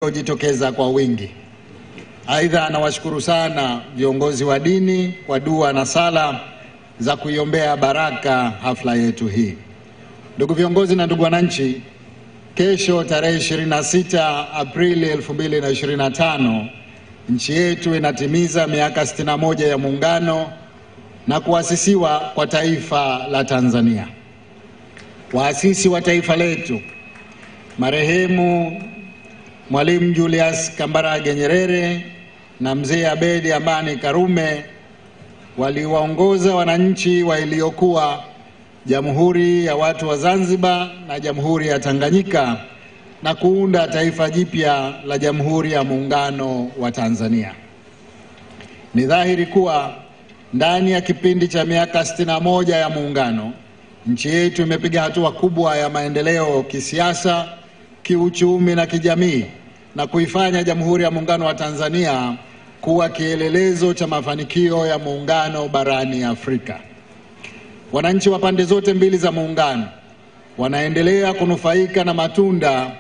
kujitokeza kwa wingi. Aidha, nawashukuru sana viongozi wa dini kwa dua na sala za kuiombea baraka hafla yetu hii. Ndugu viongozi na ndugu wananchi, kesho tarehe 26 Aprili 2025 nchi yetu inatimiza miaka 61 ya muungano na kuasisiwa kwa taifa la Tanzania. Waasisi wa taifa letu marehemu Mwalimu Julius Kambarage Nyerere na Mzee Abedi Amani Karume waliwaongoza wananchi wa iliyokuwa Jamhuri ya Watu wa Zanzibar na Jamhuri ya Tanganyika na kuunda taifa jipya la Jamhuri ya Muungano wa Tanzania. Ni dhahiri kuwa ndani ya kipindi cha miaka 61 ya muungano, nchi yetu imepiga hatua kubwa ya maendeleo kisiasa, kiuchumi na kijamii na kuifanya Jamhuri ya Muungano wa Tanzania kuwa kielelezo cha mafanikio ya muungano barani Afrika. Wananchi wa pande zote mbili za muungano wanaendelea kunufaika na matunda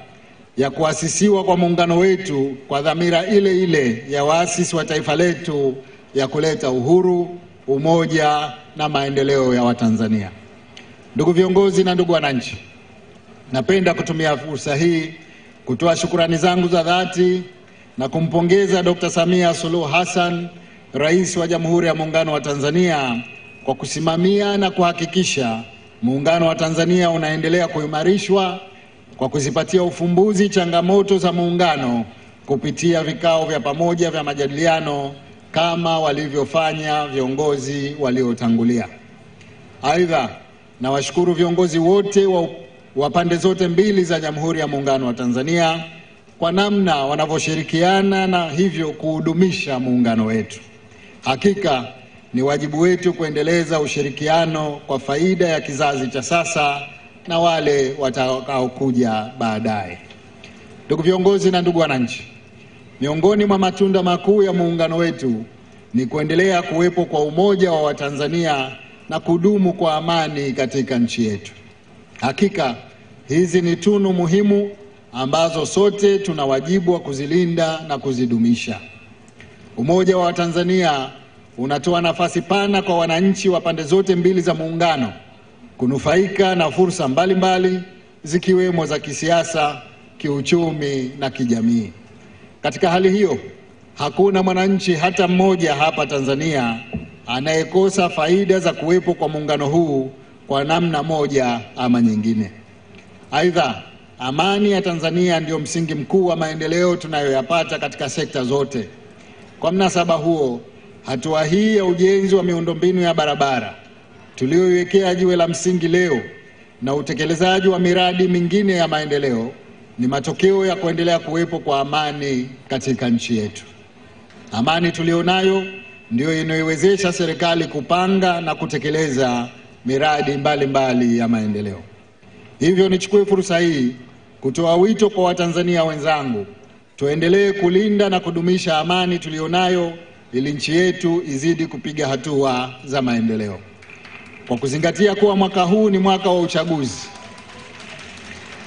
ya kuasisiwa kwa muungano wetu kwa dhamira ile ile ya waasisi wa taifa letu ya kuleta uhuru, umoja na maendeleo ya Watanzania. Ndugu viongozi na ndugu wananchi, napenda kutumia fursa hii kutoa shukrani zangu za dhati na kumpongeza Dr. Samia Suluhu Hassan, Rais wa Jamhuri ya Muungano wa Tanzania, kwa kusimamia na kuhakikisha muungano wa Tanzania unaendelea kuimarishwa kwa kuzipatia ufumbuzi changamoto za muungano kupitia vikao vya pamoja vya majadiliano kama walivyofanya viongozi waliotangulia. Aidha, nawashukuru viongozi wote wa pande zote mbili za Jamhuri ya Muungano wa Tanzania kwa namna wanavyoshirikiana na hivyo kuhudumisha muungano wetu. Hakika ni wajibu wetu kuendeleza ushirikiano kwa faida ya kizazi cha sasa na wale watakaokuja baadaye. Ndugu viongozi na ndugu wananchi, miongoni mwa matunda makuu ya muungano wetu ni kuendelea kuwepo kwa umoja wa Watanzania na kudumu kwa amani katika nchi yetu. Hakika hizi ni tunu muhimu ambazo sote tuna wajibu wa kuzilinda na kuzidumisha. Umoja wa Tanzania unatoa nafasi pana kwa wananchi wa pande zote mbili za muungano kunufaika na fursa mbalimbali zikiwemo za kisiasa, kiuchumi na kijamii. Katika hali hiyo, hakuna mwananchi hata mmoja hapa Tanzania anayekosa faida za kuwepo kwa muungano huu kwa namna moja ama nyingine. Aidha, amani ya Tanzania ndio msingi mkuu wa maendeleo tunayoyapata katika sekta zote. Kwa mnasaba huo, hatua hii ya ujenzi wa miundombinu ya barabara tulioiwekea jiwe la msingi leo na utekelezaji wa miradi mingine ya maendeleo ni matokeo ya kuendelea kuwepo kwa amani katika nchi yetu. Amani tulionayo ndio inayoiwezesha serikali kupanga na kutekeleza miradi mbalimbali ya maendeleo. Hivyo nichukue fursa hii kutoa wito kwa Watanzania wenzangu, tuendelee kulinda na kudumisha amani tulionayo ili nchi yetu izidi kupiga hatua za maendeleo. Kwa kuzingatia kuwa mwaka huu ni mwaka wa uchaguzi,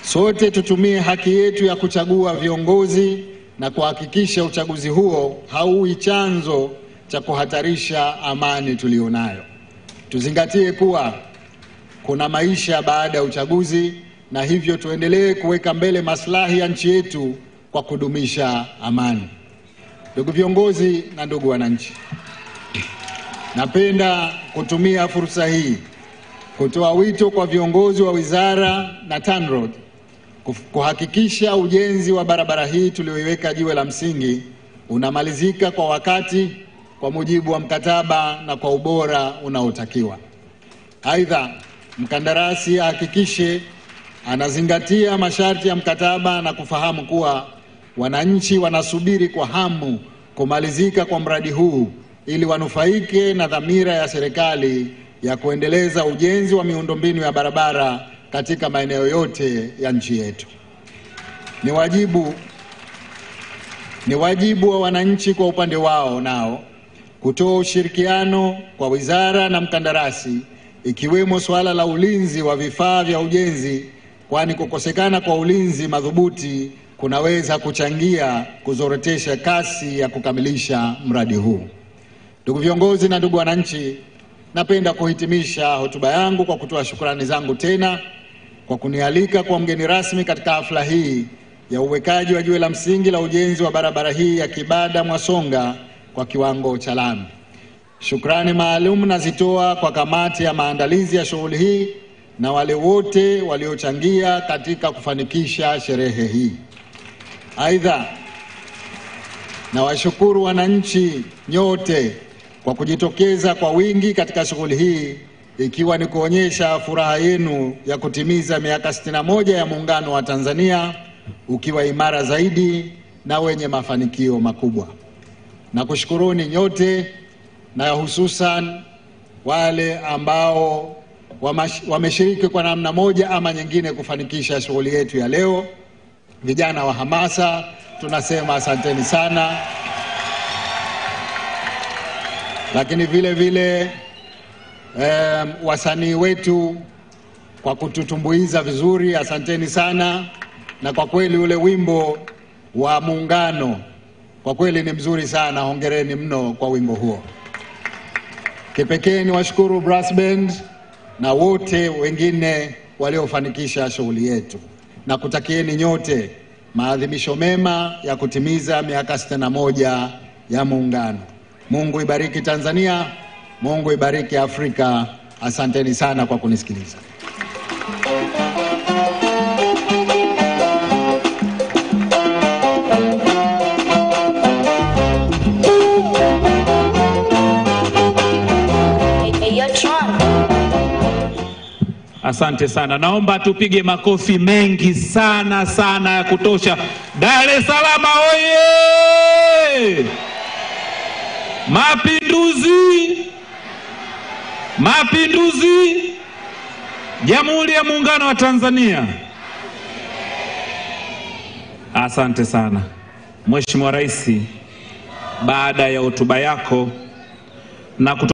sote tutumie haki yetu ya kuchagua viongozi na kuhakikisha uchaguzi huo hauwi chanzo cha kuhatarisha amani tulionayo. Tuzingatie kuwa kuna maisha baada ya uchaguzi na hivyo tuendelee kuweka mbele maslahi ya nchi yetu kwa kudumisha amani. Ndugu viongozi na ndugu wananchi, napenda kutumia fursa hii kutoa wito kwa viongozi wa wizara na TANROADS kuhakikisha ujenzi wa barabara hii tulioiweka jiwe la msingi unamalizika kwa wakati, kwa mujibu wa mkataba na kwa ubora unaotakiwa. Aidha, mkandarasi ahakikishe anazingatia masharti ya mkataba na kufahamu kuwa wananchi wanasubiri kwa hamu kumalizika kwa mradi huu ili wanufaike na dhamira ya serikali ya kuendeleza ujenzi wa miundombinu ya barabara katika maeneo yote ya nchi yetu. Ni wajibu wa wananchi kwa upande wao nao kutoa ushirikiano kwa wizara na mkandarasi, ikiwemo suala la ulinzi wa vifaa vya ujenzi, kwani kukosekana kwa ulinzi madhubuti kunaweza kuchangia kuzorotesha kasi ya kukamilisha mradi huu. Ndugu viongozi na ndugu wananchi, napenda kuhitimisha hotuba yangu kwa kutoa shukrani zangu tena kwa kunialika kwa mgeni rasmi katika hafla hii ya uwekaji wa jiwe la msingi la ujenzi wa barabara hii ya Kibada Mwasonga kwa kiwango cha lami. Shukrani maalum nazitoa kwa kamati ya maandalizi ya shughuli hii na wale wote waliochangia katika kufanikisha sherehe hii. Aidha, nawashukuru wananchi nyote kwa kujitokeza kwa wingi katika shughuli hii, ikiwa ni kuonyesha furaha yenu ya kutimiza miaka 61 ya Muungano wa Tanzania ukiwa imara zaidi na wenye mafanikio makubwa. Nakushukuruni nyote, na hususan wale ambao wameshiriki kwa namna moja ama nyingine kufanikisha shughuli yetu ya leo. Vijana wa hamasa, tunasema asanteni sana. Lakini vile vile wasanii wetu kwa kututumbuiza vizuri, asanteni sana. Na kwa kweli ule wimbo wa Muungano kwa kweli ni mzuri sana, hongereni mno kwa wimbo huo. Kipekee ni washukuru brass band na wote wengine waliofanikisha shughuli yetu, na kutakieni nyote maadhimisho mema ya kutimiza miaka 61 ya Muungano. Mungu ibariki Tanzania, Mungu ibariki Afrika. Asanteni sana kwa kunisikiliza. Asante sana. Naomba tupige makofi mengi sana sana ya kutosha. Dar es Salaam oye! Mapinduzi! Mapinduzi! Jamhuri ya Muungano wa Tanzania. Asante sana. Mheshimiwa Rais, baada ya hotuba yako na